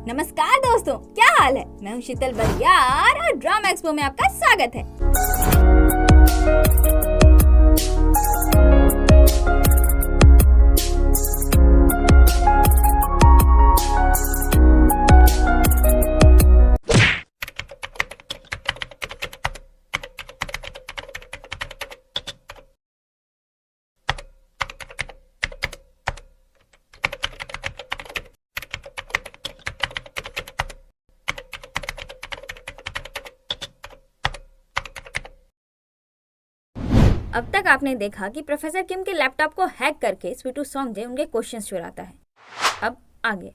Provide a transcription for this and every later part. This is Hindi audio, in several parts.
नमस्कार दोस्तों, क्या हाल है। मैं हूँ शीतल बरियार और ड्रामा एक्सपो में आपका स्वागत है। अब तक आपने देखा कि प्रोफेसर किम के लैपटॉप को हैक करके स्वीटू सोंगजे उनके क्वेश्चंस चुराता है। अब आगे।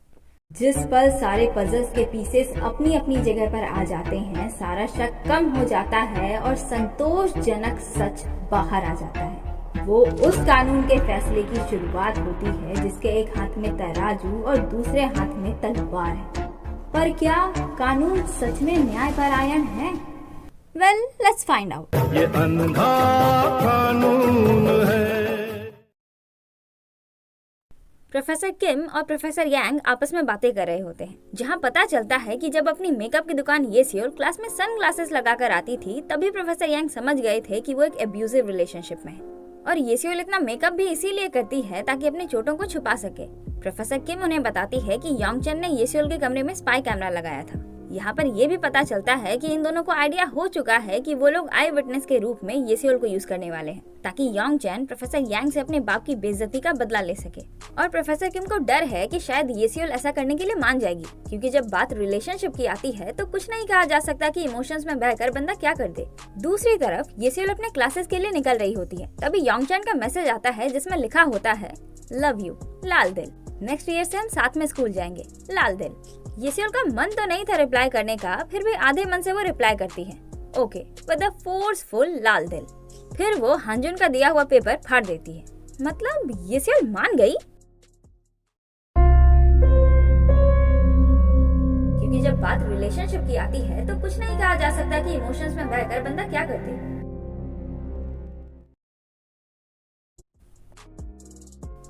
जिस पल सारे पजल्स के पीसेस अपनी अपनी जगह पर आ जाते हैं, सारा शक कम हो जाता है और संतोषजनक सच बाहर आ जाता है। वो उस कानून के फैसले की शुरुआत होती है जिसके एक हाथ में तराजू और दूसरे हाथ में तलवार है। पर क्या कानून सच में न्यायपरायण है? Well, let's find out. ये अंधा कानून है। प्रोफेसर किम और प्रोफेसर यांग आपस में बातें कर रहे होते हैं, जहां पता चलता है कि जब अपनी मेकअप की दुकान येसियोल क्लास में सनग्लासेस लगाकर आती थी, तभी प्रोफेसर यांग समझ गए थे कि वो एक एब्यूजिव रिलेशनशिप में है। और येसियोल इतना मेकअप भी इसीलिए करती है ताकि अपनी चोटों को छुपा सके। प्रोफेसर किम उन्हें बताती है कि योंगचन ने येसियोल के कमरे में स्पाई कैमरा लगाया था। यहाँ पर यह भी पता चलता है कि इन दोनों को आइडिया हो चुका है कि वो लोग आई विटनेस के रूप में येसियोल को यूज करने वाले हैं, ताकि योंगचन प्रोफेसर यांग से अपने बाप की बेइज्जती का बदला ले सके। और प्रोफेसर किम को डर है कि शायद येसियोल ऐसा करने के लिए मान जाएगी, क्योंकि जब बात रिलेशनशिप की आती है तो कुछ नहीं कहा जा सकता कि इमोशंस में बहकर बंदा क्या कर दे। दूसरी तरफ येसियोल अपने क्लासेस के लिए निकल रही होती है, तभी योंगचन का मैसेज आता है जिसमें लिखा होता है, लव यू लाल दिल, नेक्स्ट ईयर से हम साथ में स्कूल जाएंगे, लाल दिल। येसियोल का मन तो नहीं था रिप्लाई करने का, फिर भी आधे मन से वो रिप्लाई करती है, ओके विद अ फोर्सफुल लाल दिल। फिर वो हांजुन का दिया हुआ पेपर फाड़ देती है। मतलब येसियोल मान गई, क्योंकि जब बात रिलेशनशिप की आती है तो कुछ नहीं कहा जा सकता कि इमोशंस में बहकर बंदा क्या कर दे।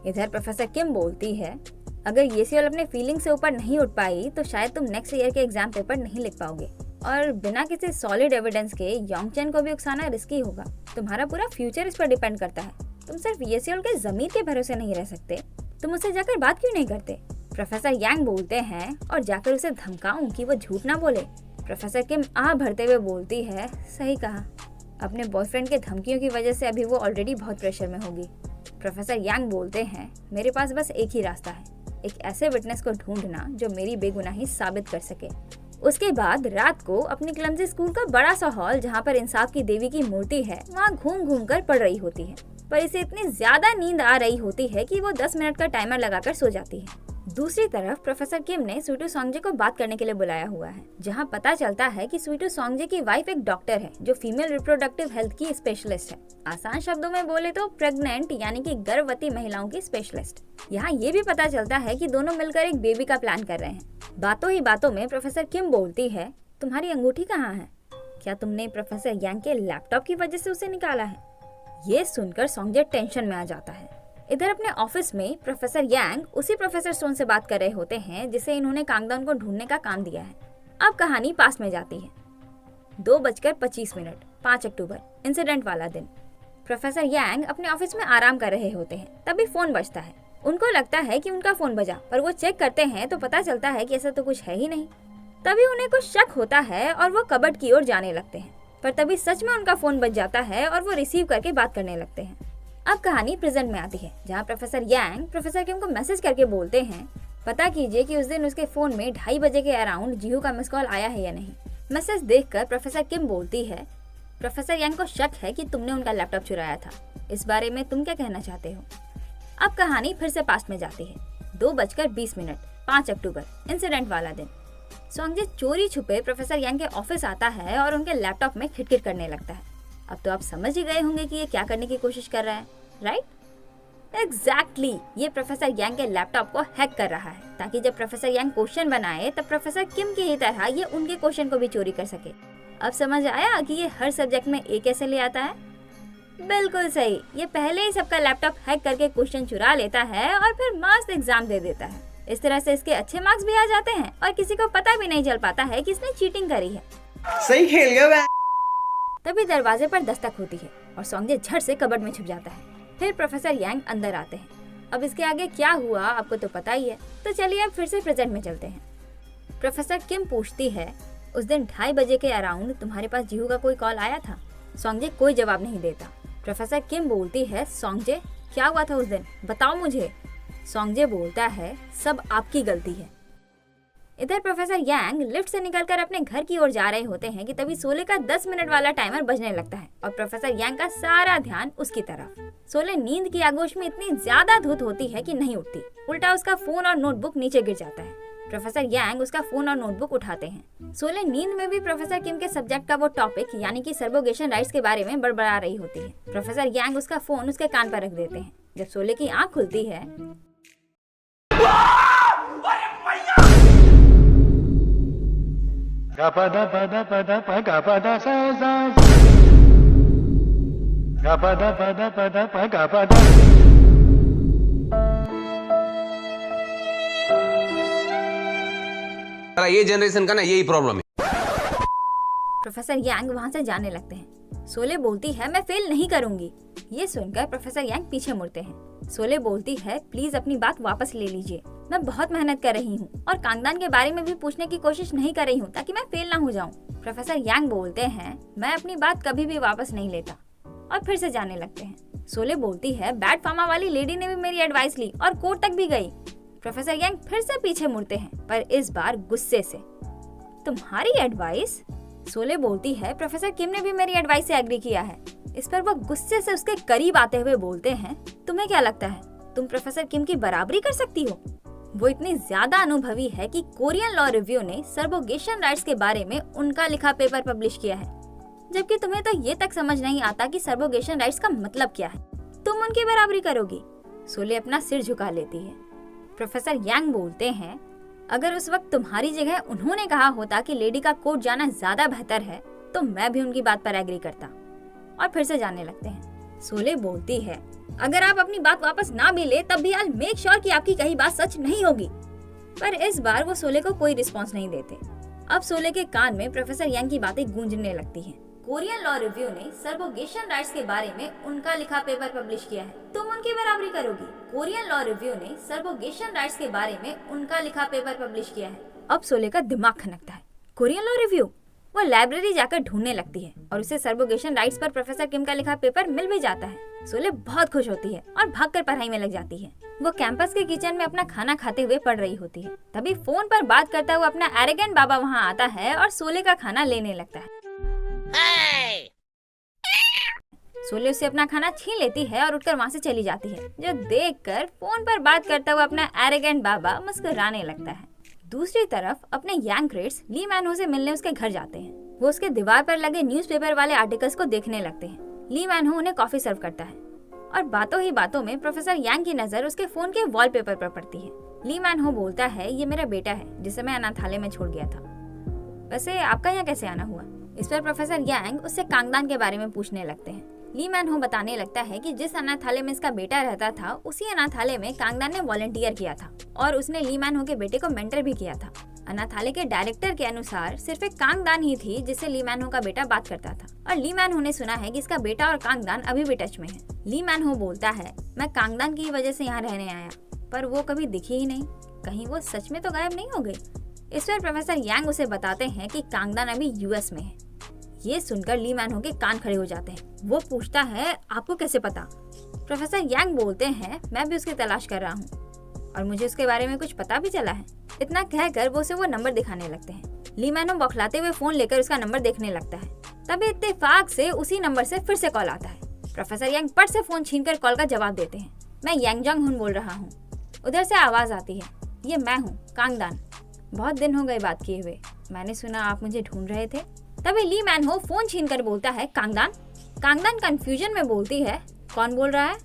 इधर प्रोफेसर किम बोलती है, अगर येसियोल अपने फीलिंग से ऊपर नहीं उठ पाई तो शायद तुम नेक्स्ट ईयर के एग्जाम पेपर नहीं लिख पाओगे, और बिना किसी सॉलिड एविडेंस के योंगचन को भी उकसाना रिस्की होगा। तुम्हारा पूरा फ्यूचर इस पर डिपेंड करता है। तुम सिर्फ येसियोल के ज़मीर के भरोसे नहीं रह सकते। तुम उससे जाकर बात क्यों नहीं करते? प्रोफेसर यांग बोलते हैं, और जाकर उसे धमकाऊं कि वो झूठ ना बोले। प्रोफेसर किम आह भरते हुए बोलती है, सही कहा, अपने बॉयफ्रेंड के धमकियों की वजह से अभी वो ऑलरेडी बहुत प्रेशर में होगी। प्रोफेसर यांग बोलते हैं, मेरे पास बस एक ही रास्ता है, एक ऐसे विटनेस को ढूंढना जो मेरी बेगुनाही साबित कर सके। उसके बाद रात को अपनी क्लमजी स्कूल का बड़ा सा हॉल, जहाँ पर इंसाफ की देवी की मूर्ति है, वहाँ घूम घूम कर पढ़ रही होती है। पर इसे इतनी ज्यादा नींद आ रही होती है कि वो 10 मिनट का टाइमर लगाकर सो जाती है। दूसरी तरफ प्रोफेसर किम ने स्वीटू सोंगजे को बात करने के लिए बुलाया हुआ है, जहाँ पता चलता है कि स्वीटू सोंगजे की वाइफ एक डॉक्टर है जो फीमेल रिप्रोडक्टिव हेल्थ की स्पेशलिस्ट है। आसान शब्दों में बोले तो प्रेग्नेंट यानी कि गर्भवती महिलाओं की स्पेशलिस्ट। यहाँ ये भी पता चलता है कि दोनों मिलकर एक बेबी का प्लान कर रहे हैं। बातों ही बातों में प्रोफेसर किम बोलती है, तुम्हारी अंगूठी कहाँ है? क्या तुमने प्रोफेसर यांग के लैपटॉप की वजह से उसे निकाला है? ये सुनकर सोंगजे टेंशन में आ जाता है। इधर अपने ऑफिस में प्रोफेसर यांग उसी प्रोफेसर स्टोन से बात कर रहे होते हैं जिसे इन्होंने कांगडाउन को ढूंढने का काम दिया है। अब कहानी पास में जाती है। 2:25, 5 अक्टूबर, इंसिडेंट वाला दिन। प्रोफेसर यांग अपने ऑफिस में आराम कर रहे होते हैं, तभी फोन बजता है। उनको लगता है कि उनका फोन बजा, पर वो चेक करते हैं तो पता चलता है कि ऐसा तो कुछ है ही नहीं। तभी उन्हें कुछ शक होता है और वो कबर्ड की ओर जाने लगते हैं, पर तभी सच में उनका फोन बज जाता है और वो रिसीव करके बात करने लगते हैं। अब कहानी प्रेजेंट में आती है, जहाँ प्रोफेसर यांग प्रोफेसर किम को मैसेज करके बोलते हैं, पता कीजिए कि उस दिन उसके फोन में 2:30 बजे के अराउंड जीहू का मिस कॉल आया है या नहीं। मैसेज देखकर प्रोफेसर किम बोलती है, प्रोफेसर यांग को शक है कि तुमने उनका लैपटॉप चुराया था। इस बारे में तुम क्या कहना चाहते हो? अब कहानी फिर से पास्ट में जाती है। 2:20, 5 अक्टूबर, इंसिडेंट वाला दिन। सोंगजे चोरी छुपे प्रोफेसर यांग के ऑफिस आता है और उनके लैपटॉप में खिटखिट करने लगता है। अब तो आप समझ ही गए होंगे कि ये क्या करने की कोशिश कर रहा है, राइट? एग्जैक्टली, ये प्रोफेसर यांग के लैपटॉप को हैक कर रहा है, ताकि जब प्रोफेसर यांग क्वेश्चन बनाए तब प्रोफेसर किम की ही तरह ये उनके क्वेश्चन को भी चोरी कर सके। अब समझ आया कि ये हर सब्जेक्ट में ए कैसे ले आता है? बिल्कुल सही, ये पहले ही सबका लैपटॉप हैक करके क्वेश्चन चुरा लेता है और फिर मस्त एग्जाम दे देता है। इस तरह से इसके अच्छे मार्क्स भी आ जाते हैं और किसी को पता भी नहीं चल पाता है कि इसने चीटिंग करी है। सही खेल गया। तभी दरवाजे पर दस्तक होती है और सॉन्गजे झट से कबर्ड में छुप जाता है। फिर प्रोफेसर यांग अंदर आते हैं। अब इसके आगे क्या हुआ आपको तो पता ही है, तो चलिए अब फिर से प्रेजेंट में चलते हैं। प्रोफेसर किम पूछती है, उस दिन 2:30 बजे के अराउंड तुम्हारे पास जीहू का कोई कॉल आया था? सॉन्गजे कोई जवाब नहीं देता। प्रोफेसर किम बोलती है, सॉन्गजे क्या हुआ था उस दिन, बताओ मुझे। सॉन्गजे बोलता है, सब आपकी गलती है। इधर प्रोफेसर यांग लिफ्ट से निकलकर अपने घर की ओर जा रहे होते हैं कि तभी सोले का 10 मिनट वाला टाइमर बजने लगता है और प्रोफेसर यांग का सारा ध्यान उसकी तरफ। सोले नींद की आगोश में इतनी ज्यादा धुत होती है कि नहीं उठती, उल्टा उसका फोन और नोटबुक नीचे गिर जाता है। प्रोफेसर यांग उसका फोन और नोटबुक उठाते हैं। सोले नींद में भी प्रोफेसर किम के सब्जेक्ट का वो टॉपिक यानी कि सर्वोगेशन राइट्स के बारे में बड़बड़ा रही होती है। प्रोफेसर यांग उसका फोन उसके कान पर रख देते हैं। जब सोले की आंख खुलती है Gapada pada pada pa gapada sa sa. Gapada pada pada pa gapada. ये जनरेशन का ना यही प्रॉब्लम है। प्रोफेसर यांग वहाँ से जाने लगते हैं। सोले बोलती है, मैं फेल नहीं करूंगी। ये सुनकर प्रोफेसर यांग पीछे मुड़ते हैं। सोले बोलती है, प्लीज अपनी बात वापस ले लीजिए, मैं बहुत मेहनत कर रही हूँ और कांगदान के बारे में भी पूछने की कोशिश नहीं कर रही हूँ ताकि मैं फेल ना हो जाऊँ। प्रोफेसर यांग बोलते हैं, मैं अपनी बात कभी भी वापस नहीं लेता, और फिर से जाने लगते हैं। सोले बोलती है, बैड फार्मा वाली लेडी ने भी मेरी एडवाइस ली और कोर्ट तक भी गई। प्रोफेसर यांग फिर से पीछे मुड़ते हैं, पर इस बार गुस्से से। तुम्हारी एडवाइस? सोले बोलती है, प्रोफेसर किम ने भी मेरी एडवाइस से एग्री किया है। इस पर वो गुस्से से उसके करीब आते हुए बोलते हैं, तुम्हें क्या लगता है तुम प्रोफेसर किम की बराबरी कर सकती हो? वो इतनी ज्यादा अनुभवी है कि कोरियन लॉ रिव्यू ने सर्वोगेशन राइट्स के बारे में उनका लिखा पेपर पब्लिश किया है, जबकि तुम्हें तो ये तक समझ नहीं आता कि सर्वोगेशन राइट्स का मतलब क्या है। तुम उनकी बराबरी करोगी? सोले अपना सिर झुका लेती है। प्रोफेसर यांग बोलते हैं, अगर उस वक्त तुम्हारी जगह उन्होंने कहा होता कि लेडी का कोर्ट जाना ज्यादा बेहतर है तो मैं भी उनकी बात पर एग्री करता। और फिर से जाने लगते हैं। सोले बोलती है, अगर आप अपनी बात वापस ना भी ले तब भी I'll मेक श्योर कि आपकी कही बात सच नहीं होगी। पर इस बार वो सोले को कोई रिस्पॉन्स नहीं देते। अब सोले के कान में प्रोफेसर यांग की बातें गूंजने लगती हैं। कोरियन लॉ रिव्यू ने सर्वोगेशन राइट्स के बारे में उनका लिखा पेपर पब्लिश किया है, तुम उनकी बराबरी करोगी? कोरियन लॉ रिव्यू ने सर्वोगेशन राइट्स के बारे में उनका लिखा पेपर पब्लिश किया है। अब सोले का दिमाग खनकता है। Korean law review? वो लाइब्रेरी जाकर ढूंढने लगती है और उसे सर्वोगेशन राइट्स पर प्रोफेसर किम का लिखा पेपर मिल भी जाता है। सोले बहुत खुश होती है और भागकर पढ़ाई में लग जाती है। वो कैंपस के किचन में अपना खाना खाते हुए पढ़ रही होती है। तभी फोन पर बात करता हुआ अपना एरोगेंट बाबा वहाँ आता है और सोले का खाना लेने लगता है। सोले उससे अपना खाना छीन लेती है और उठकर वहाँ से चली जाती है, जो देखकर फोन पर बात करता हुआ अपना एरोगेंट बाबा मुस्कुराने लगता है। दूसरी तरफ अपने यांग क्रेट्स ली मैनहो से मिलने उसके घर जाते हैं। वो उसके दीवार पर लगे न्यूज़पेपर वाले आर्टिकल्स को देखने लगते हैं। ली मैनहो उन्हें कॉफी सर्व करता है और बातों ही बातों में प्रोफेसर यांग की नजर उसके फोन के वॉलपेपर पर पड़ती है। ली मैनहो बोलता है, ये मेरा बेटा है जिसे मैं अनाथालय में छोड़ गया था। वैसे आपका यहाँ कैसे आना हुआ? इस पर प्रोफेसर यांग उससे कांगदान के बारे में पूछने लगते हैं। ली मैनहो बताने लगता है कि जिस अनाथालय में इसका बेटा रहता था उसी अनाथालय में कांगदान ने वॉलंटियर किया था और उसने ली मैनहो के बेटे को मेंटर भी किया था। अनाथालय के डायरेक्टर के अनुसार सिर्फ एक कांगदान ही थी जिससे ली मैनहो का बेटा बात करता था और ली मैनहो ने सुना है कि इसका बेटा और कांगदान अभी भी टच में है। ली मैनहो बोलता है, मैं कांगदान की वजह से यहाँ रहने आया, पर वो कभी दिखी ही नहीं, कहीं वो सच में तो गायब नहीं हो गई। इस पर प्रोफेसर यांग उसे बताते हैं कि कांगदान अभी यूएस में है। ये सुनकर ली मैनहो के कान खड़े हो जाते हैं। वो पूछता है, आपको कैसे पता? प्रोफेसर यांग बोलते हैं, मैं भी उसकी तलाश कर रहा हूँ और मुझे उसके बारे में कुछ पता भी चला है। इतना कहकर वो उसे वो नंबर दिखाने लगते हैं। ली मैनहो बौखलाते हुए फोन लेकर उसका नंबर देखने लगता है। तभी इत्तेफाक से उसी नंबर से फिर से कॉल आता है। प्रोफेसर यांग पट से फोन छीनकर कॉल का जवाब देते हैं। मैं यांग जंग हुन बोल रहा हूँ। उधर से आवाज आती है, ये मैं हूँ कांगदान, बहुत दिन हो गए बात किए हुए, मैंने सुना आप मुझे ढूंढ रहे थे। तभी ली मैनहो फोन छीनकर बोलता है, कांगदान। कांगदान कंफ्यूजन में बोलती है, कौन बोल रहा है?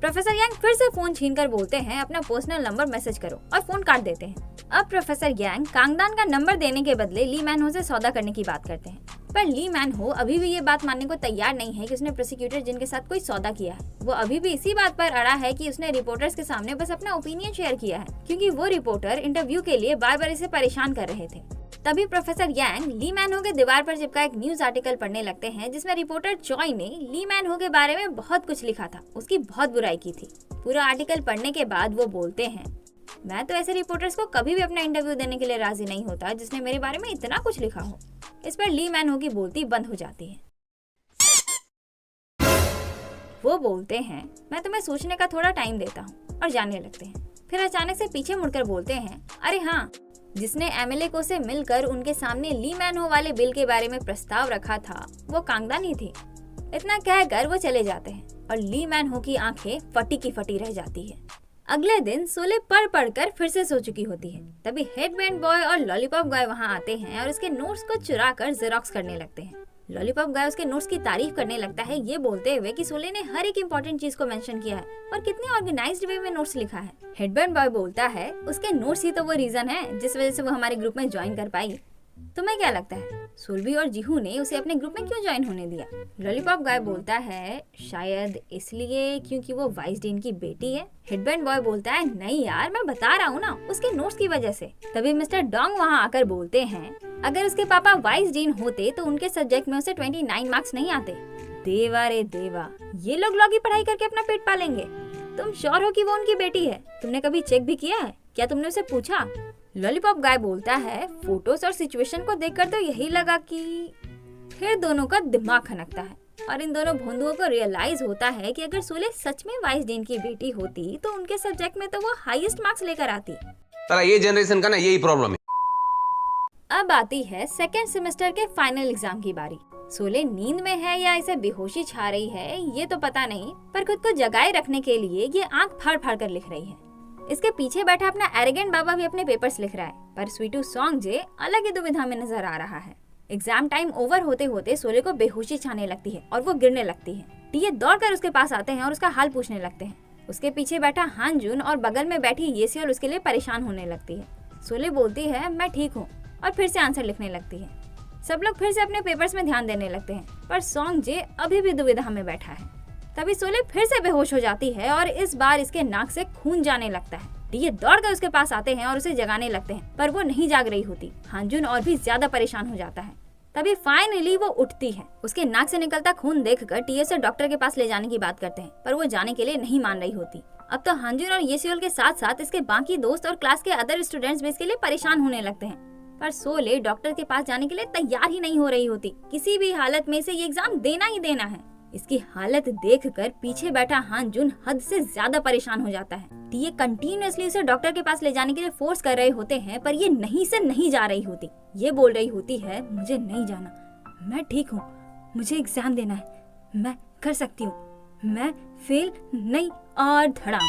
प्रोफेसर यांग फिर से फोन छीनकर बोलते हैं, अपना पर्सनल नंबर मैसेज करो, और फोन काट देते हैं। अब प्रोफेसर यांग कांगदान का नंबर देने के बदले ली मैन हो से सौदा करने की बात करते हैं, पर ली मैन हो अभी भी ये बात मानने को तैयार नहीं है कि उसने प्रोसिक्यूटर जिन के साथ कोई सौदा किया है। वो अभी भी इसी बात पर अड़ा है कि उसने रिपोर्टर्स के सामने बस अपना ओपिनियन शेयर किया है, क्योंकि वो रिपोर्टर इंटरव्यू के लिए बार बार इसे परेशान कर रहे थे। तभी प्रोफेसर यांग ली मैन हो के दीवार पर चिपका एक न्यूज आर्टिकल पढ़ने लगते हैं, जिसमें रिपोर्टर चॉय ने ली मैन हो के बारे में बहुत कुछ लिखा था, उसकी बहुत बुराई की थी। पूरा आर्टिकल पढ़ने के बाद वो बोलते हैं, मैं तो ऐसे रिपोर्टर्स को कभी भी अपना इंटरव्यू देने के लिए राजी नहीं होता जिसने मेरे बारे में इतना कुछ लिखा हो। इस पर ली मैन हो की बोलती बंद हो जाती है। वो बोलते हैं, मैं तुम्हें सोचने का थोड़ा टाइम देता हूँ, और जाने लगते हैं। फिर अचानक से पीछे मुड़कर बोलते हैं, अरे हाँ, जिसने एमएलए को से मिलकर उनके सामने ली मैन हो वाले बिल के बारे में प्रस्ताव रखा था वो कांगदान ही थी। इतना कहकर वो चले जाते हैं और ली मैन हो की आंखें फटी की फटी रह जाती है। अगले दिन सोले पढ़ कर फिर से सो चुकी होती है। तभी हेडबैंड बॉय और लॉलीपॉप गाय वहाँ आते हैं और उसके नोट्स को चुरा कर जेरोक्स करने लगते हैं। लॉलीपॉप गाय उसके नोट्स की तारीफ करने लगता है, ये बोलते हुए कि सोले ने हर एक इम्पोर्टेंट चीज को मेंशन किया है और कितने ऑर्गेनाइज्ड वे में नोट्स लिखा है। हेडबैंड बॉय बोलता है, उसके नोट्स ही तो वो रीजन है जिस वजह से वो हमारे ग्रुप में ज्वाइन कर पाई। तुम्हें क्या लगता है सोल्बी और जीहू ने उसे अपने ग्रुप में क्यों ज्वाइन होने दिया? लॉलीपॉप गाय बोलता है, शायद इसलिए क्योंकि वो वाइस डीन की बेटी है। हेडबैंड बॉय बोलता है, नहीं यार, मैं बता रहा हूँ ना, उसके नोट्स की वजह से। तभी मिस्टर डोंग वहाँ आकर बोलते हैं, अगर उसके पापा वाइस डीन होते तो उनके सब्जेक्ट में उसे 29 मार्क्स नहीं आते। देवा रे देवा, ये लोग लॉ की पढ़ाई करके अपना पेट पालेंगे। तुम श्योर हो कि वो उनकी बेटी है? तुमने कभी चेक भी किया है? क्या तुमने उसे पूछा? लॉलीपॉप गाय बोलता है, फोटोज और सिचुएशन को देखकर तो यही लगा कि। फिर दोनों का दिमाग खनकता है और इन दोनों भोंदुओं को रियलाइज होता है कि अगर सोले सच में वाइस डीन की बेटी होती तो उनके सब्जेक्ट में तो वो हाईएस्ट मार्क्स लेकर आती। ये जनरेशन का ना यही प्रॉब्लम है। अब आती है सेकेंड सेमेस्टर के फाइनल एग्जाम की बारी। सोले नींद में है या इसे बेहोशी छा रही है ये तो पता नहीं, पर खुद को जगाए रखने के लिए ये आंख फाड़ फाड़ कर लिख रही है। इसके पीछे बैठा अपना एरोगेंट बाबा भी अपने पेपर्स लिख रहा है, पर स्वीटू सोंगजे अलग ही दुविधा में नजर आ रहा है। एग्जाम टाइम ओवर होते होते सोले को बेहोशी छाने लगती है और वो गिरने लगती है। टीए दौड़कर उसके पास आते हैं और उसका हाल पूछने लगते हैं। उसके पीछे बैठा हानजुन और बगल में बैठी येसियोल उसके लिए परेशान होने लगती है। सोले बोलती है, मैं ठीक हूँ, और फिर से आंसर लिखने लगती है। सब लोग फिर से अपने पेपर्स में ध्यान देने लगते हैं, पर सोंगजे अभी भी दुविधा में बैठा है। तभी सोले फिर से बेहोश हो जाती है और इस बार इसके नाक से खून जाने लगता है। ये दौड़कर उसके पास आते हैं और उसे जगाने लगते हैं, पर वो नहीं जाग रही होती। हानजुन और भी ज्यादा परेशान हो जाता है। तभी फाइनली वो उठती है। उसके नाक से निकलता खून देखकर टीए से डॉक्टर के पास ले जाने की बात करते हैं, पर वो जाने के लिए नहीं मान रही होती। अब तो हानजुन और येसियोल के साथ साथ इसके बाकी दोस्त और क्लास के अदर स्टूडेंट्स भी इसके लिए परेशान होने लगते हैं, पर सोले डॉक्टर के पास जाने के लिए तैयार ही नहीं हो रही होती। किसी भी हालत में से ये एग्जाम देना ही देना है। इसकी हालत देखकर पीछे बैठा हानजुन हद से ज्यादा परेशान हो जाता है। टीए कंटिन्यूअसली उसे डॉक्टर के पास ले जाने के लिए फोर्स कर रहे होते हैं, पर ये नहीं से नहीं जा रही होती। ये बोल रही होती है, मुझे नहीं जाना, मैं ठीक हूँ, मुझे एग्जाम देना है, मैं कर सकती हूँ, मैं फेल नहीं। और धड़ाम।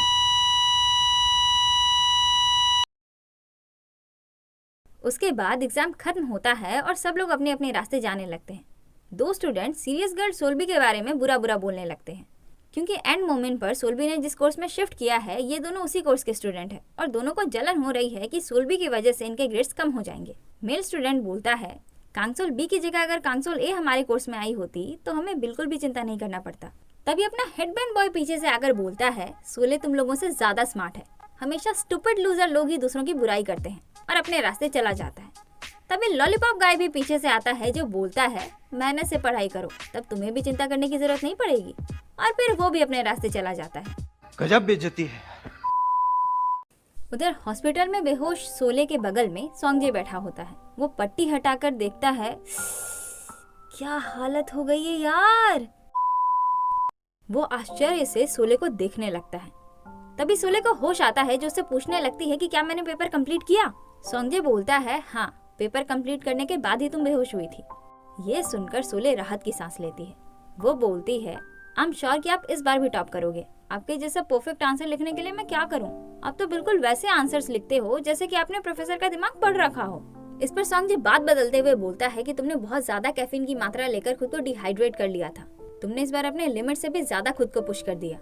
उसके बाद एग्जाम खत्म होता है और सब लोग अपने अपने रास्ते जाने लगते हैं। दो स्टूडेंट सीरियस गर्ल सोल्बी के बारे में बुरा बुरा बोलने लगते हैं, क्योंकि एंड मोमेंट पर सोल्बी ने जिस कोर्स में शिफ्ट किया है ये दोनों उसी कोर्स के स्टूडेंट हैं और दोनों को जलन हो रही है कि सोल्बी की वजह से इनके ग्रेड्स कम हो जाएंगे। मेल स्टूडेंट बोलता है, कांगसोल बी की जगह अगर कांगसोल ए हमारे कोर्स में आई होती तो हमें बिल्कुल भी चिंता नहीं करना पड़ता। तभी अपना हेडबैंड बॉय पीछे से आकर बोलता है, सोले तुम लोगों से ज्यादा स्मार्ट है, हमेशा स्टूपिड लूजर लोग ही दूसरों की बुराई करते हैं, और अपने रास्ते चला जाता है। तभी लॉलीपॉप गाय भी पीछे से आता है जो बोलता है, मेहनत से पढ़ाई करो, तब तुम्हें भी चिंता करने की जरूरत नहीं पड़ेगी, और फिर वो भी अपने रास्ते चला जाता है। गजब बेइज्जती है। उधर हॉस्पिटल में बेहोश सोले के बगल में सोंगजे बैठा होता है। वो पट्टी हटाकर देखता है, क्या हालत हो गई है यार। वो आश्चर्य से सोले को देखने लगता है। तभी सोले को होश आता है जो उससे पूछने लगती है कि क्या मैंने पेपर कंप्लीट किया। सोंगजे बोलता है, हाँ, पेपर कंप्लीट करने के बाद ही तुम बेहोश हुई थी। ये सुनकर सोले राहत की सांस लेती है। वो बोलती है, आई एम श्योर कि आप इस बार भी टॉप करोगे। आपके जैसा परफेक्ट आंसर लिखने के लिए मैं क्या करूं? आप तो बिल्कुल वैसे आंसर्स लिखते हो जैसे कि आपने प्रोफेसर का दिमाग पढ़ रखा हो। इस पर सोंगजे बात बदलते हुए बोलता है कि तुमने बहुत ज्यादा कैफीन की मात्रा लेकर खुद को डिहाइड्रेट कर लिया था। तुमने इस बार अपने लिमिट से भी ज्यादा खुद को पुश कर दिया।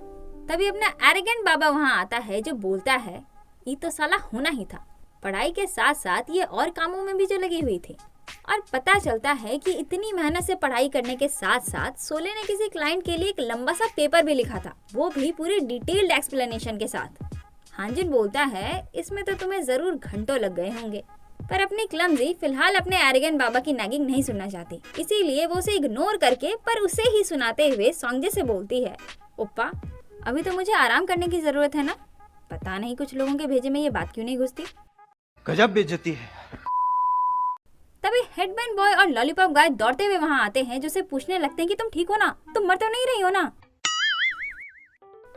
तभी अपना एरोगेंट बाबा वहाँ आता है जो बोलता है, ये तो साला होना ही था। पढ़ाई के साथ साथ ये और कामों में भी जो लगी हुई थी। और पता चलता है कि इतनी मेहनत से पढ़ाई करने के साथ साथ सोले ने किसी क्लाइंट के लिए एक लंबा सा पेपर भी लिखा था, वो भी पूरी डिटेल्ड एक्सप्लेनेशन के साथ। हांजिन बोलता है इसमें तो तुम्हें जरूर घंटों लग गए होंगे, पर अपनी क्लमजी फिलहाल अपने एरोगेंट बाबा की नैगिंग नहीं सुनना चाहती, इसीलिए वो उसे इग्नोर करके पर उसे ही सुनाते हुए सोंगजे से बोलती है, ओप्पा अभी तो मुझे आराम करने की जरूरत है ना, पता नहीं कुछ लोगों के भेजे में ये बात क्यों नहीं घुसती। गजब बेइज्जती है। तभी हेडबैंड बॉय और लॉलीपॉप गाय दौड़ते हुए वहाँ आते हैं, जो उसे पूछने लगते हैं कि तुम ठीक हो ना, तुम मर तो नहीं रही हो ना।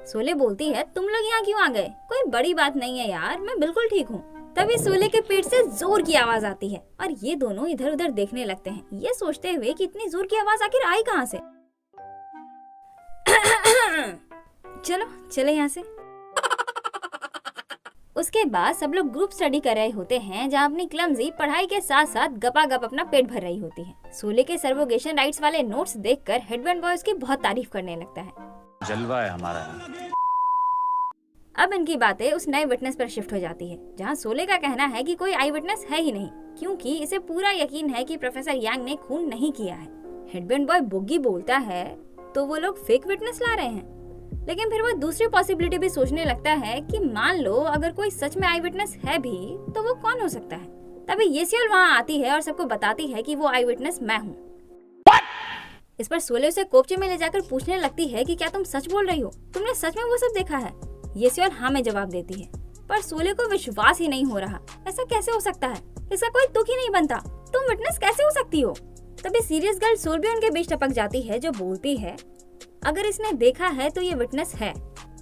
सोले बोलती है तुम लोग यहाँ क्यों आ गए, कोई बड़ी बात नहीं है यार, मैं बिल्कुल ठीक हूँ। तभी सोले के पेट से जोर की आवाज आती है और ये दोनों इधर उधर देखने लगते हैं, ये सोचते हुए कि इतनी जोर की आवाज आखिर आई कहाँ से। चलो चले यहाँ से। उसके बाद सब लोग ग्रुप स्टडी कर रहे होते हैं, जहाँ अपनी क्लमजी पढ़ाई के साथ साथ गपागप अपना पेट भर रही होती है। सोले के सर्वोगेशन राइट्स वाले नोट्स देखकर हेडबैंड बॉय उसकी बहुत तारीफ करने लगता है। जलवा है हमारा। अब इनकी बातें उस नए विटनेस पर शिफ्ट हो जाती है, जहाँ सोले का कहना है कि कोई आई विटनेस है ही नहीं, क्योंकि इसे पूरा यकीन है कि प्रोफेसर यांग ने खून नहीं किया है। हेडबैंड बॉय बुग्गी बोलता है तो वो लोग फेक विटनेस ला रहे हैं, लेकिन फिर वो दूसरी पॉसिबिलिटी भी सोचने लगता है कि मान लो अगर कोई सच में आई विटनेस है भी तो वो कौन हो सकता है। तभी येसियोल वहाँ आती है और सबको बताती है कि वो आई विटनेस मैं हूँ। इस पर सोले उसे कोपचे में ले जाकर पूछने लगती है कि क्या तुम सच बोल रही हो, तुमने सच में वो सब देखा है। येसियोल हाँ में जवाब देती है, पर सोले को विश्वास ही नहीं हो रहा, ऐसा कैसे हो सकता है, इसका कोई तुक ही नहीं बनता, तुम विटनेस कैसे हो सकती हो। तभी सीरियस गर्ल सोल भी उनके बीच टपक जाती है, जो बोलती है अगर इसने देखा है तो ये विटनेस है,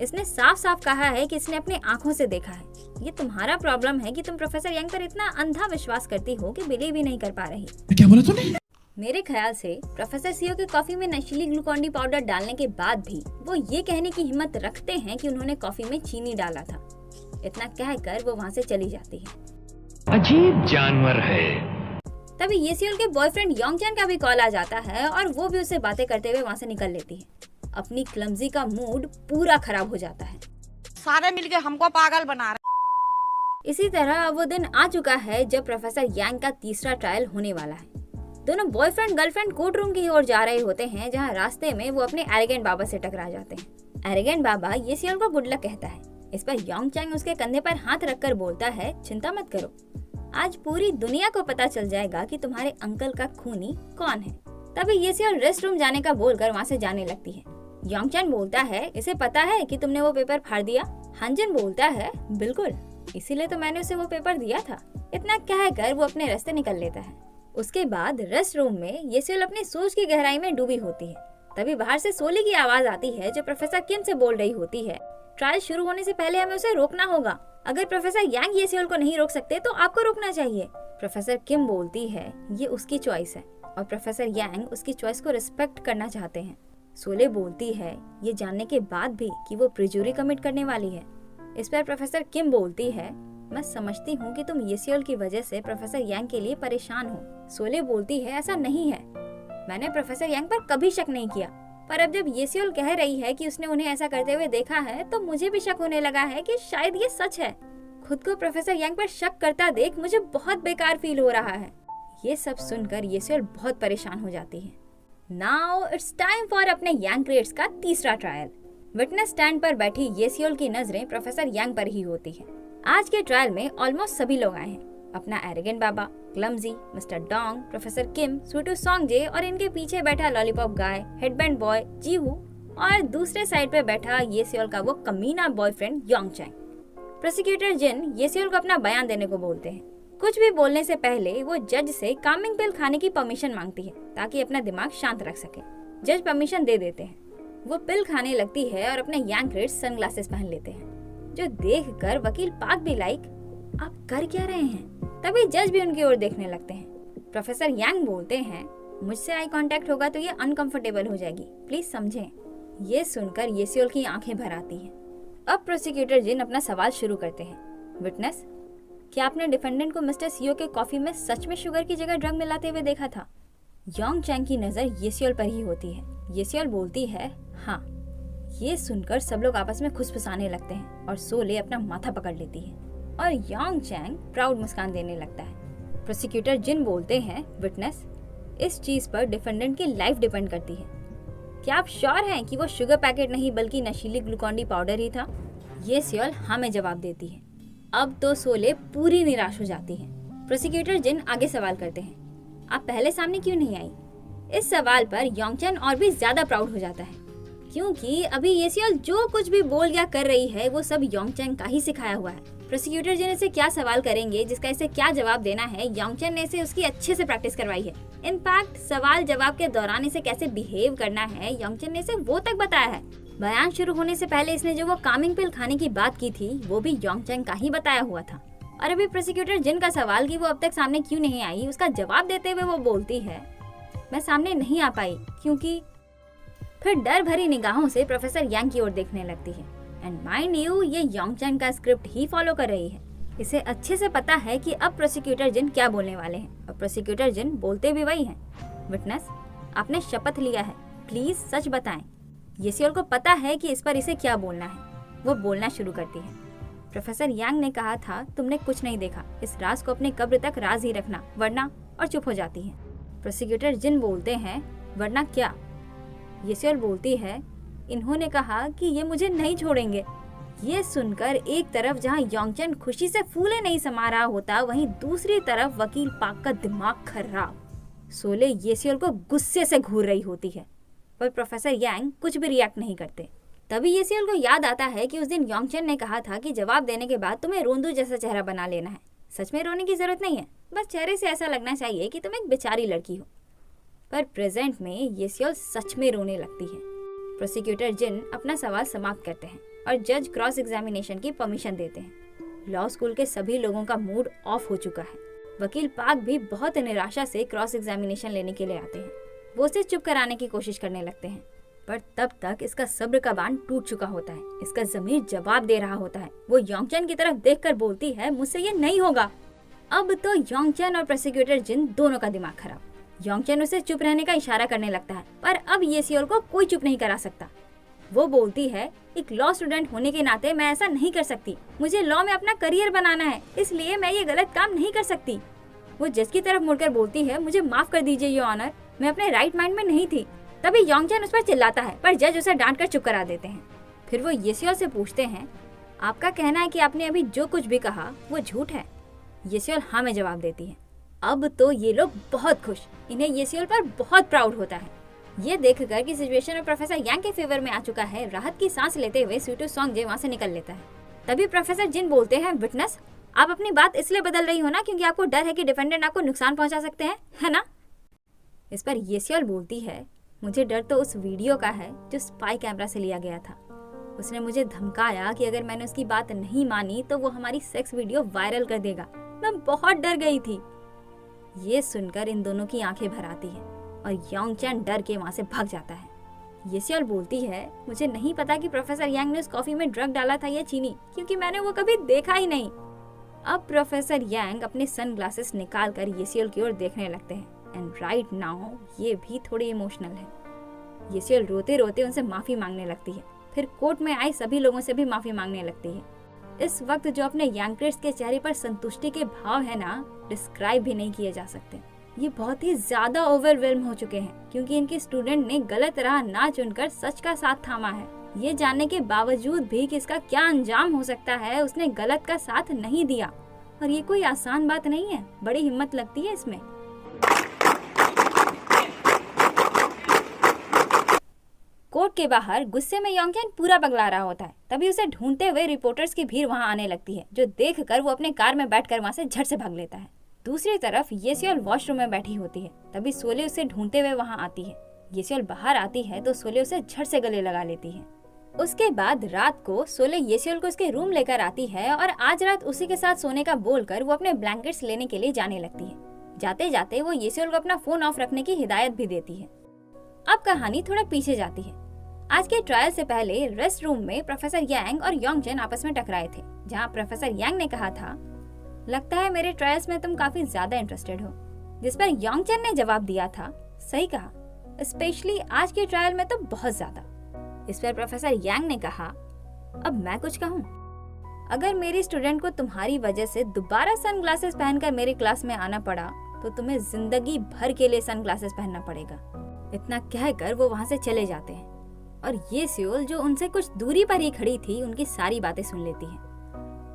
इसने साफ साफ कहा है कि इसने अपनी आंखों से देखा है। ये तुम्हारा प्रॉब्लम है कि तुम प्रोफेसर यांग पर इतना अंधा विश्वास करती हो कि बिलीव ही नहीं कर पा रही। क्या बोला तूने? मेरे ख्याल से प्रोफेसर सीओ के कॉफी में नशीली ग्लूकोन डी पाउडर डालने के बाद भी वो ये कहने की हिम्मत रखते हैं कि उन्होंने कॉफी में चीनी डाला था। इतना कहकर वो वहाँ से चली जाती है। अजीब जानवर है। तभी येसियोल के बॉयफ्रेंड योंगचैन का भी कॉल आ जाता है और वो भी उससे बातें करते हुए वहाँ से निकल लेती है। अपनी क्लमजी का मूड पूरा खराब हो जाता है, सारे मिलके हमको पागल बना रहे। इसी तरह वो दिन आ चुका है जब प्रोफेसर यांग का तीसरा ट्रायल होने वाला है। दोनों बॉयफ्रेंड गर्लफ्रेंड कोर्ट रूम की ओर जा रहे होते हैं, जहाँ रास्ते में वो अपने एरोगेंट बाबा से टकरा जाते हैं। एरोगेंट बाबा येसियोल को गुड लक कहता है। इस पर योंगचैन उसके कंधे पर हाथ रखकर बोलता है चिंता मत करो, आज पूरी दुनिया को पता चल जाएगा कि तुम्हारे अंकल का खूनी कौन है। तभी येसियोल रेस्ट रूम जाने का बोलकर वहाँ से जाने लगती है। योंगचैन बोलता है इसे पता है कि तुमने वो पेपर फाड़ दिया। हांजिन बोलता है बिल्कुल, इसीलिए तो मैंने उसे वो पेपर दिया था। इतना कहकर वो अपने रास्ते निकल लेता है। उसके बाद रेस्ट रूम में येसियोल अपनी सोच की गहराई में डूबी होती है। तभी बाहर से सोले की आवाज आती है, जो प्रोफेसर किम से बोल रही होती है ट्रायल शुरू होने से पहले हमें उसे रोकना होगा। अगर प्रोफेसर यांग येसियोल को नहीं रोक सकते तो आपको रोकना चाहिए। प्रोफेसर किम बोलती है ये उसकी चॉइस है और प्रोफेसर यांग उसकी चॉइस को रिस्पेक्ट करना चाहते हैं। सोले बोलती है ये जानने के बाद भी कि वो प्रिजुरी कमिट करने वाली है। इस पर प्रोफेसर किम बोलती है मैं समझती हूँ कि तुम येसियोल की वजह से प्रोफेसर यांग के लिए परेशान हो। सोले बोलती है ऐसा नहीं है, मैंने प्रोफेसर यांग पर कभी शक नहीं किया, पर अब जब येसियोल कह रही है कि उसने उन्हें ऐसा करते हुए देखा है तो मुझे भी शक होने लगा है कि शायद ये सच है। खुद को प्रोफेसर यांग पर शक करता देख मुझे बहुत बेकार फील हो रहा है। ये सब सुनकर येसियोल बहुत परेशान हो जाती है। नाउ इट्स टाइम फॉर अपने यांग क्रेट्स का तीसरा ट्रायल। विटनेस स्टैंड पर बैठी येसियोल की नजरें प्रोफेसर यांग पर ही होती है। आज के ट्रायल में ऑलमोस्ट सभी लोग आए हैं, अपना एरोगेंट बाबा, क्लमजी, मिस्टर डोंग, प्रोफेसर किम, स्वीटू सोंगजे और इनके पीछे बैठा लॉलीपॉप गाय, हेडबैंड बॉय, जीहू और दूसरे साइड पे बैठा येसियोल का वो कमीना बॉयफ्रेंड योंगचैन। प्रोसिक्यूटर जिन येसियोल को अपना बयान देने को बोलते हैं। कुछ भी बोलने से पहले वो जज से कामिंग पिल खाने की परमिशन मांगती है ताकि अपना दिमाग शांत रख सके। जज परमिशन दे देते हैं। वो पिल खाने लगती है और अपने यांग क्रेट्स सनग्लासेस पहन लेते हैं, जो देखकर वकील पाक भी लाइक आप कर क्या रहे हैं। तभी जज भी उनकी ओर देखने लगते हैं। प्रोफेसर यांग बोलते हैं मुझसे आई कांटेक्ट होगा तो ये अनकंफर्टेबल हो जाएगी, प्लीज समझें। ये सुनकर येसियोल की आंखें भर आती हैं। अब प्रोसिक्यूटर जिन अपना सवाल शुरू करते हैं। विटनेस, क्या आपने डिफेंडेंट को मिस्टर सीओ के कॉफी में सच में शुगर की जगह ड्रग मिलाते हुए देखा था? योंगचैन की नजर येसियोल पर ही होती है। येसियोल बोलती है हाँ। ये सुनकर सब लोग आपस में खुसफुसाने लगते हैं और सोले अपना माथा पकड़ लेती है। और योंग चैंग प्राउड मुस्कान देने लगता है। प्रोसिक्यूटर जिन बोलते हैं, विटनेस, इस चीज पर डिफेंडेंट की लाइफ डिपेंड करती है। क्या आप श्योर हैं कि वो शुगर पैकेट नहीं बल्कि नशीली ग्लूकॉन-डी पाउडर ही था? ये सियोल हाँ में जवाब देती है। अब तो सोले पूरी निराश हो जाती है। प्रोसिक्यूटर जिन आगे सवाल करते हैं, आप पहले सामने क्यों नहीं आई? इस सवाल पर योंगचन और भी ज्यादा प्राउड हो जाता है, क्योंकि अभी ये सियोल जो कुछ भी बोल या कर रही है वो सब योंगचन का ही सिखाया हुआ है। प्रोसिक्यूटर जिन इसे क्या सवाल करेंगे, जिसका इसे क्या जवाब देना है, योंगचन ने इसे उसकी अच्छे से प्रैक्टिस करवाई है। इनफैक्ट सवाल जवाब के दौरान इसे कैसे बिहेव करना है, योंगचन ने इसे वो तक बताया है। बयान शुरू होने से पहले इसने जो वो कामिंग पिल खाने की बात की थी, वो भी योंगचन का ही बताया हुआ था। और अभी प्रोसिक्यूटर जिन का सवाल कि वो अब तक सामने क्यों नहीं आई, उसका जवाब देते हुए वो बोलती है, मैं सामने नहीं आ पाई क्योंकि। फिर डर भरी निगाहों से प्रोफेसर यांग की ओर देखने लगती है। एंड माइंड यू, ये योंगचन का स्क्रिप्ट ही फॉलो कर रही है। इसे अच्छे से पता है कि अब प्रोसिक्यूटर जिन क्या बोलने वाले हैं, और प्रोसिक्यूटर जिन बोलते भी वही हैं। विटनेस, आपने शपथ लिया है, प्लीज सच बताएं। ये सियोल को पता है कि इस पर इसे क्या बोलना है। वो बोलना शुरू करती है। प्रोफेसर यांग ने कहा था तुमने कुछ नहीं देखा, इस राज को अपने कब्र तक राज ही रखना, वरना, और चुप हो जाती है। प्रोसिक्यूटर जिन बोलते हैं, वरना क्या? ये सियोल बोलती है, इन्होंने कहा कि ये मुझे नहीं छोड़ेंगे। ये सुनकर एक तरफ जहां योंगचन खुशी से फूले नहीं समा रहा होता, वहीं दूसरी तरफ वकील पाक का दिमाग खराब। सोले ये सियोल को गुस्से से घूर रही होती है, पर प्रोफेसर यांग कुछ भी रिएक्ट नहीं करते। तभी ये सियोल को याद आता है कि उस दिन योंगचन ने कहा था कि जवाब देने के बाद तुम्हें रोंदू जैसा चेहरा बना लेना है। सच में रोने की जरूरत नहीं है, बस चेहरे से ऐसा लगना चाहिए कि तुम एक बेचारी लड़की हो। पर प्रेजेंट में ये सियोल सच में रोने लगती है। प्रोसिक्यूटर जिन अपना सवाल समाप्त करते हैं और जज क्रॉस एग्जामिनेशन की परमिशन देते हैं। लॉ स्कूल के सभी लोगों का मूड ऑफ हो चुका है। वकील पाक भी बहुत निराशा से क्रॉस एग्जामिनेशन लेने के लिए आते हैं। वो उसे चुप कराने की कोशिश करने लगते हैं, पर तब तक इसका सब्र का बांध टूट चुका होता है। इसका ज़मीर जवाब दे रहा होता है। वो योंगचन की तरफ देखकर बोलती है, मुझसे ये नहीं होगा। अब तो योंगचन और प्रोसिक्यूटर जिन दोनों का दिमाग खराब। योंगचन उसे चुप रहने का इशारा करने लगता है, पर अब ये सियोल को कोई चुप नहीं करा सकता। वो बोलती है, एक लॉ स्टूडेंट होने के नाते मैं ऐसा नहीं कर सकती। मुझे लॉ में अपना करियर बनाना है, इसलिए मैं ये गलत काम नहीं कर सकती। वो जज की तरफ मुड़कर बोलती है, मुझे माफ कर दीजिए योर ऑनर, मैं अपने राइट माइंड में नहीं थी। तभी योंगचन उस पर चिल्लाता है, पर जज उसे डांट कर चुप करा देते हैं। फिर वो ये सियोल से पूछते हैं, आपका कहना है कि आपने अभी जो कुछ भी कहा वो झूठ है? ये सियोल हाँ में जवाब देती है। अब तो ये लोग बहुत खुश, इन्हें ये सियोल पर बहुत प्राउड होता है। ये देखकर कि सिचुएशन में प्रोफेसर यांग के फेवर में आ चुका है, राहत की सांस लेते हुए स्वीटू सोंगजे वहाँ से निकल लेता है। तभी प्रोफेसर जिन बोलते हैं, विटनेस, आप अपनी बात इसलिए बदल रही हो ना क्योंकि आपको डर है कि डिफेंडेंट आपको नुकसान पहुंचा सकते हैं, है ना? इस पर ये सियोल बोलती है, मुझे डर तो उस वीडियो का है जो स्पाई कैमरा से लिया गया था। उसने मुझे धमकाया कि अगर मैंने उसकी बात नहीं मानी तो वो हमारी सेक्स वीडियो वायरल कर देगा। मैं बहुत डर गई थी। ये सुनकर इन दोनों की आंखें भर आती है और योंगचन डर के वहां से भाग जाता है। ये सियोल बोलती है, मुझे नहीं पता कि प्रोफेसर यांग ने उस कॉफी में ड्रग डाला था या चीनी, क्योंकि मैंने वो कभी देखा ही नहीं। अब प्रोफेसर यांग अपने सनग्लासेस निकालकर ये सियोल की ओर देखने लगते हैं। एंड राइट नाउ ये भी थोड़ी इमोशनल है। ये सियोल रोते रोते उनसे माफी मांगने लगती है, फिर कोर्ट में आए सभी लोगों से भी माफी मांगने लगती है। इस वक्त जो अपने यांगर्स के चेहरे पर संतुष्टि के भाव है ना, डिस्क्राइब भी नहीं किए जा सकते। ये बहुत ही ज्यादा ओवरवेल्म हो चुके हैं क्योंकि इनके स्टूडेंट ने गलत राह ना चुनकर सच का साथ थामा है। ये जानने के बावजूद भी कि इसका क्या अंजाम हो सकता है, उसने गलत का साथ नहीं दिया। और ये कोई आसान बात नहीं है, बड़ी हिम्मत लगती है इसमें। कोर्ट के बाहर गुस्से में योंगचन पूरा पगला रहा होता है। तभी उसे ढूंढते हुए रिपोर्टर्स की भीड़ वहां आने लगती है, जो देखकर वो अपने कार में बैठकर वहां से झट से भाग लेता है। दूसरी तरफ ये सियोल वॉशरूम में बैठी होती है। तभी सोले उसे ढूंढते हुए वहां आती है। ये सियोल बाहर आती है तो सोले उसे झट से गले लगा लेती है। उसके बाद रात को सोले ये सियोल को उसके रूम लेकर आती है और आज रात उसी के साथ सोने का बोलकर वो अपने ब्लैंकेट्स लेने के लिए जाने लगती है। जाते जाते वो ये सियोल को अपना फोन ऑफ रखने की हिदायत भी देती है। अब कहानी थोड़ा पीछे जाती है। आज के ट्रायल से पहले रेस्ट रूम में प्रोफेसर यांग और योंगचन आपस में टकराए थे, जहां प्रोफेसर यांग ने कहा था, लगता है मेरे ट्रायल्स में तुम काफी ज्यादा इंटरेस्टेड हो। जिस पर योंगचन ने जवाब दिया था, सही कहा, स्पेशली आज के ट्रायल में तो बहुत ज्यादा। इस पर प्रोफेसर यांग ने कहा, अब मैं कुछ कहूँ? अगर मेरी स्टूडेंट को तुम्हारी वजह से दोबारा सनग्लासेस पहनकर मेरी क्लास में आना पड़ा तो तुम्हें जिंदगी भर के लिए सनग्लासेस पहनना पड़ेगा। इतना कहकर वो वहाँ से चले जाते हैं और ये सियोल जो उनसे कुछ दूरी पर ही खड़ी थी उनकी सारी बातें सुन लेती है।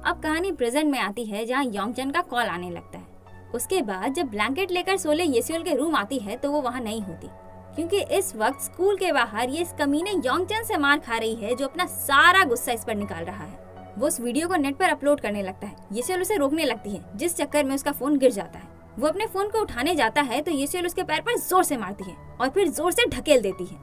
अब कहानी प्रेजेंट में आती है जहाँ योंगचन का कॉल आने लगता है। उसके बाद जब ब्लैंकेट लेकर सोले येसियोल के रूम आती है तो वो वहाँ नहीं होती, क्योंकि इस वक्त स्कूल के बाहर ये इस कमीने योंगचन से मार खा रही है जो अपना सारा गुस्सा इस पर निकाल रहा है। वो उस वीडियो को नेट पर अपलोड करने लगता है। येसियोल उसे रोकने लगती है, जिस चक्कर में उसका फोन गिर जाता है। वो अपने फोन को उठाने जाता है तो येसियोल उसके पैर पर जोर से मारती है और फिर जोर से ढकेल देती है।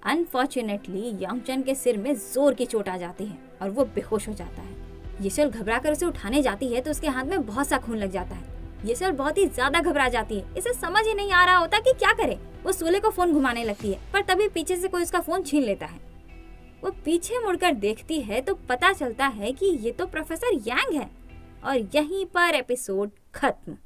अनफॉर्चुनेटली योंगचन के सिर में जोर की चोट आ जाती है और वो बेहोश हो जाता है। येसियोल घबराकर उसे उठाने जाती है तो उसके हाथ में बहुत सा खून लग जाता है। येसियोल बहुत ही ज्यादा घबरा जाती है, इसे समझ ही नहीं आ रहा होता कि क्या करे। वो सोले को फोन घुमाने लगती है, पर तभी पीछे से कोई उसका फोन छीन लेता है। वो पीछे मुड़कर देखती है तो पता चलता है कि ये तो प्रोफेसर यांग है। और यहीं पर एपिसोड खत्म।